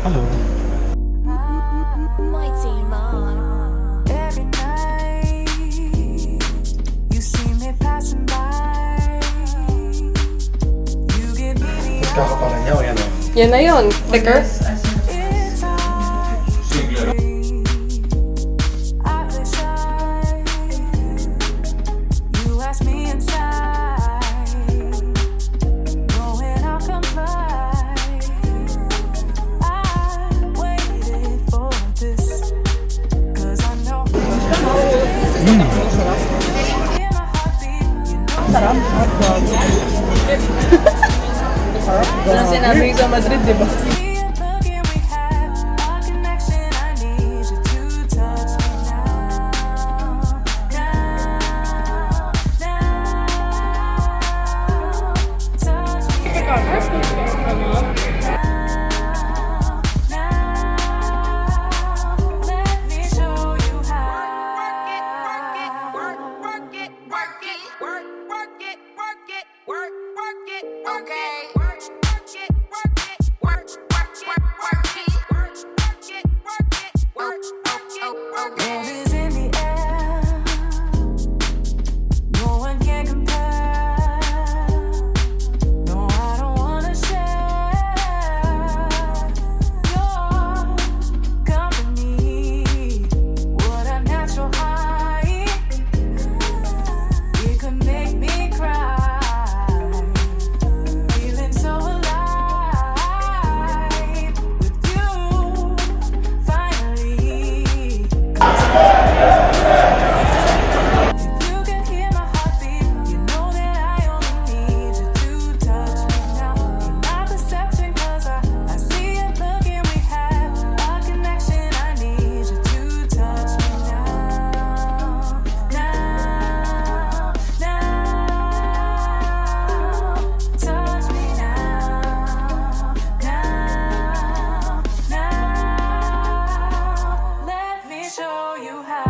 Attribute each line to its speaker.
Speaker 1: Hallo.
Speaker 2: Mighty Mom.
Speaker 3: Every night you see me passing by. You give me the
Speaker 1: Magkakapalan niya o yan o?
Speaker 4: Yan na yun. Thicker.
Speaker 3: it's hard.
Speaker 1: Sige.
Speaker 3: I play shy. You ask me inside. Knowing I'll comply. I waited for this. 'Cause I know. Hear my heartbeat. You know
Speaker 4: Sarap. Walang sinabi sa Madrid, di ba?
Speaker 3: see it looking we have a connection. I need you to touch me now. Touch me now. Let me show you how. Love is in the air. No one can compare. No, I don't wanna share your company. What a natural high. It could make me cry. Feeling so alive with you. Finally. If you can hear my heartbeat, you know that I only need you to touch me now. In my perception, 'cause I see it looking we have a connection. I need you to touch me now. Touch me now. Let me show you how.